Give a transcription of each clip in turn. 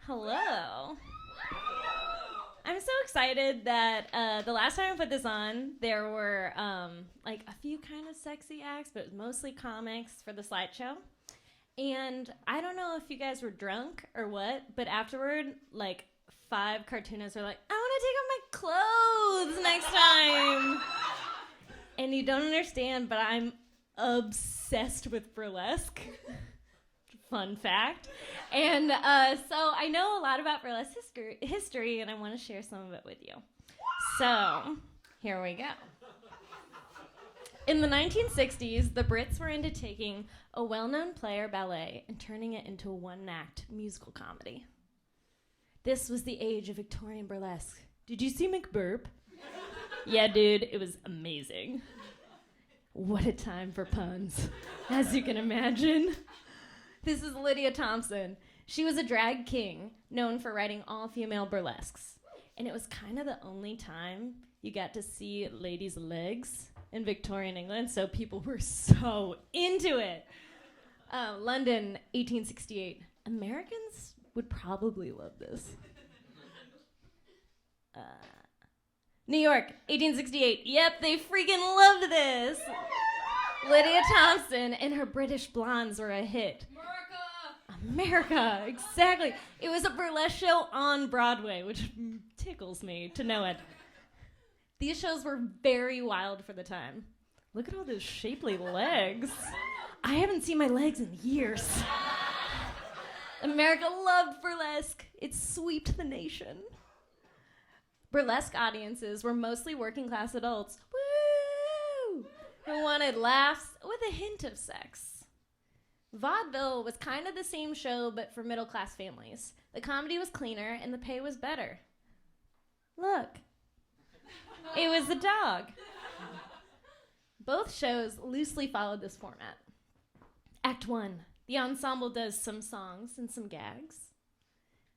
Hello. I'm so excited that the last time I put this on, there were like a few kind of sexy acts, but mostly comics for the slideshow. And I don't know if you guys were drunk or what, but afterward, like 5 cartoonists were like, I want to take off my clothes next time. And you don't understand, but I'm obsessed with burlesque. Fun fact. And so I know a lot about burlesque history, and I want to share some of it with you. So here we go. In the 1960s, the Brits were into taking a well-known play or ballet and turning it into a one-act musical comedy. This was the age of Victorian burlesque. Did you see McBurp? Yeah, dude, it was amazing. What a time for puns, as you can imagine. This is Lydia Thompson. She was a drag king known for writing all-female burlesques. And it was kind of the only time you got to see ladies' legs in Victorian England, so people were so into it. London, 1868. Americans would probably love this. New York, 1868. Yep, they freaking loved this. Lydia Thompson and her British blondes were a hit. America, exactly. It was a burlesque show on Broadway, which tickles me to know it. These shows were very wild for the time. Look at all those shapely legs. I haven't seen my legs in years. America loved burlesque. It swept the nation. Burlesque audiences were mostly working class adults, woo, who wanted laughs with a hint of sex. Vaudeville was kind of the same show, but for middle-class families. The comedy was cleaner, and the pay was better. Look. It was a dog. Both shows loosely followed this format. Act 1, the ensemble does some songs and some gags.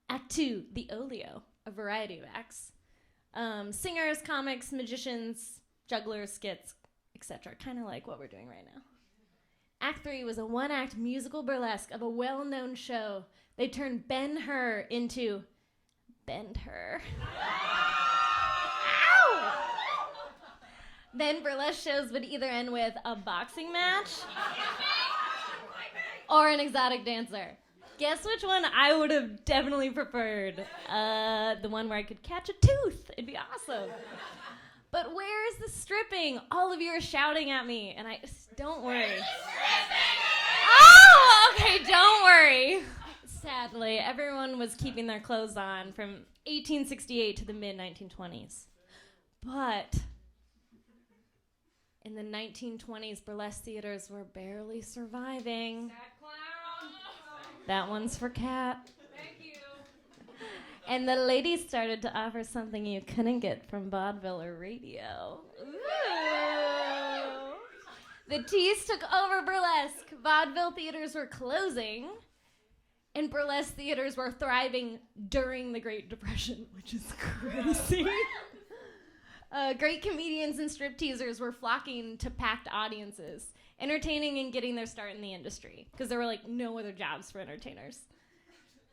Act 2, the olio, a variety of acts. Singers, comics, magicians, jugglers, skits, etc. Kind of like what we're doing right now. Act 3 was a one-act musical burlesque of a well-known show. They turned Ben-Hur into Bend-Her. Ow! Then burlesque shows would either end with a boxing match or an exotic dancer. Guess which one I would have definitely preferred? The one where I could catch a tooth. It'd be awesome. But where is the stripping? All of you are shouting at me, and don't worry. Oh, okay, don't worry. Sadly, everyone was keeping their clothes on from 1868 to the mid-1920s. But in the 1920s, burlesque theaters were barely surviving. That one's for Kat. Thank you. And the ladies started to offer something you couldn't get from vaudeville or radio. Ooh. The tease took over burlesque. Vaudeville theaters were closing, and burlesque theaters were thriving during the Great Depression, which is crazy. Great comedians and stripteasers were flocking to packed audiences, entertaining and getting their start in the industry, because there were like no other jobs for entertainers.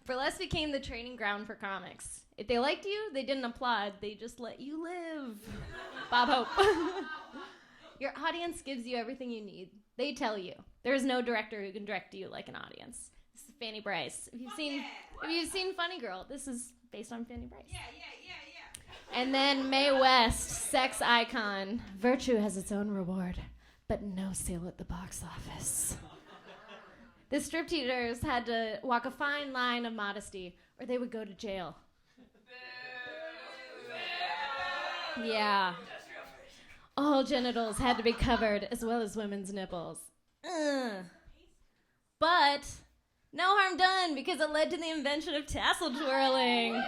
Burlesque became the training ground for comics. If they liked you, they didn't applaud. They just let you live. Bob Hope. Your audience gives you everything you need. They tell you. There is no director who can direct you like an audience. This is Fanny Bryce. If you've seen Funny Girl, this is based on Fanny Bryce. Yeah. And then Mae West, sex icon. Virtue has its own reward, but no sale at the box office. The stripteasers had to walk a fine line of modesty, or they would go to jail. Yeah. All genitals had to be covered, as well as women's nipples. But no harm done, because it led to the invention of tassel twirling.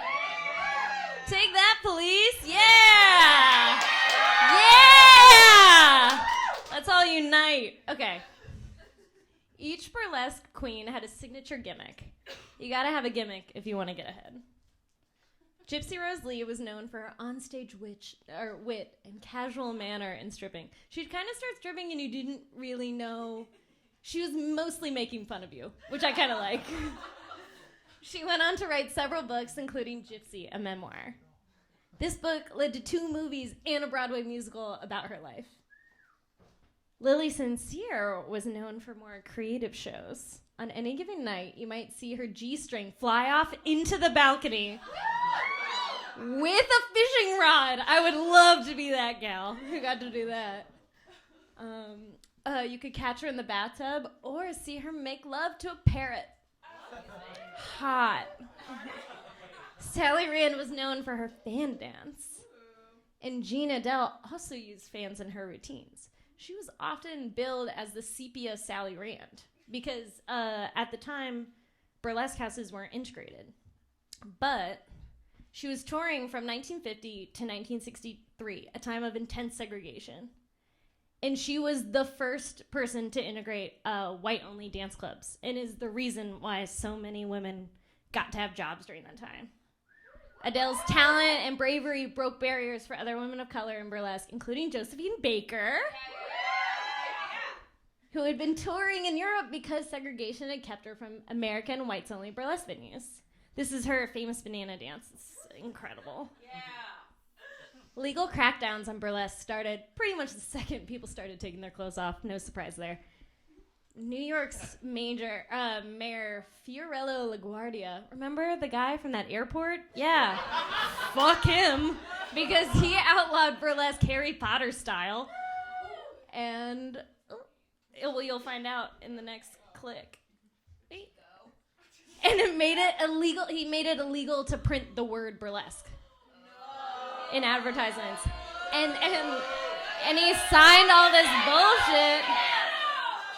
Take that, police! Yeah! Yeah! Let's all unite. Okay. Each burlesque queen had a signature gimmick. You gotta have a gimmick if you want to get ahead. Gypsy Rose Lee was known for her onstage wit and casual manner in stripping. She'd kind of start stripping and you didn't really know. She was mostly making fun of you, which I kind of like. She went on to write several books, including Gypsy, a memoir. This book led to 2 movies and a Broadway musical about her life. Lily Sincere was known for more creative shows. On any given night, you might see her G-string fly off into the balcony with a fishing rod. I would love to be that gal who got to do that. You could catch her in the bathtub or see her make love to a parrot. Hot. Sally Rand was known for her fan dance. And Jean Adele also used fans in her routines. She was often billed as the sepia Sally Rand because at the time, burlesque houses weren't integrated. But she was touring from 1950 to 1963, a time of intense segregation. And she was the first person to integrate white-only dance clubs and is the reason why so many women got to have jobs during that time. Adele's talent and bravery broke barriers for other women of color in burlesque, including Josephine Baker, who had been touring in Europe because segregation had kept her from American whites-only burlesque venues. This is her famous banana dance. It's incredible. Yeah. Legal crackdowns on burlesque started pretty much the second people started taking their clothes off. No surprise there. New York's Mayor Fiorello LaGuardia. Remember the guy from that airport? Yeah. Fuck him. Because he outlawed burlesque Harry Potter style. And you'll find out in the next click. And it made it illegal. He made it illegal to print the word burlesque in advertisements. And he signed all this bullshit.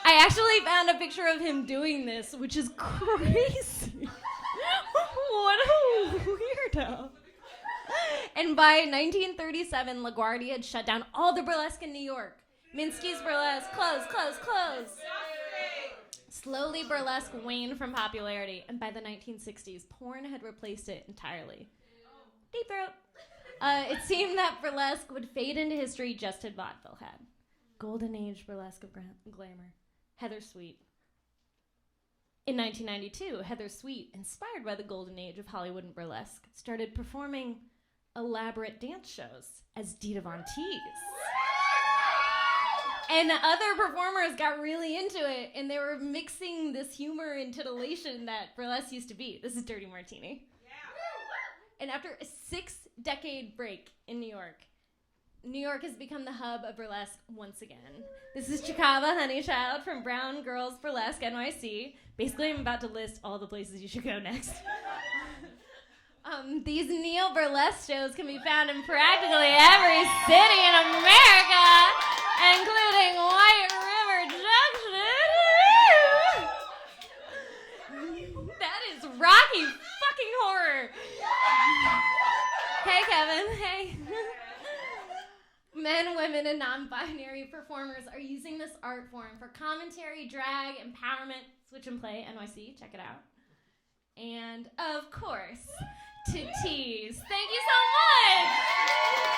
I actually found a picture of him doing this, which is crazy. What a weirdo. And by 1937, LaGuardia had shut down all the burlesque in New York. Minsky's burlesque, close. Slowly, burlesque waned from popularity, and by the 1960s, porn had replaced it entirely. Deep throat. It seemed that burlesque would fade into history just as vaudeville had. Golden age burlesque of glamour. Heather Sweet. In 1992, Heather Sweet, inspired by the golden age of Hollywood and burlesque, started performing elaborate dance shows as Dita Von Teese. And other performers got really into it, and they were mixing this humor and titillation that burlesque used to be. This is Dirty Martini. Yeah. And after a 6-decade break in New York has become the hub of burlesque once again. This is Chikava Honeychild from Brown Girls Burlesque NYC. Basically, I'm about to list all the places you should go next. These neo-burlesque shows can be found in practically every city in America, including White River Junction. That is Rocky fucking Horror. Hey, Kevin. Hey. Men, women, and non-binary performers are using this art form for commentary, drag, empowerment, switch and play, NYC, check it out. And, of course, to tease. Thank you so much!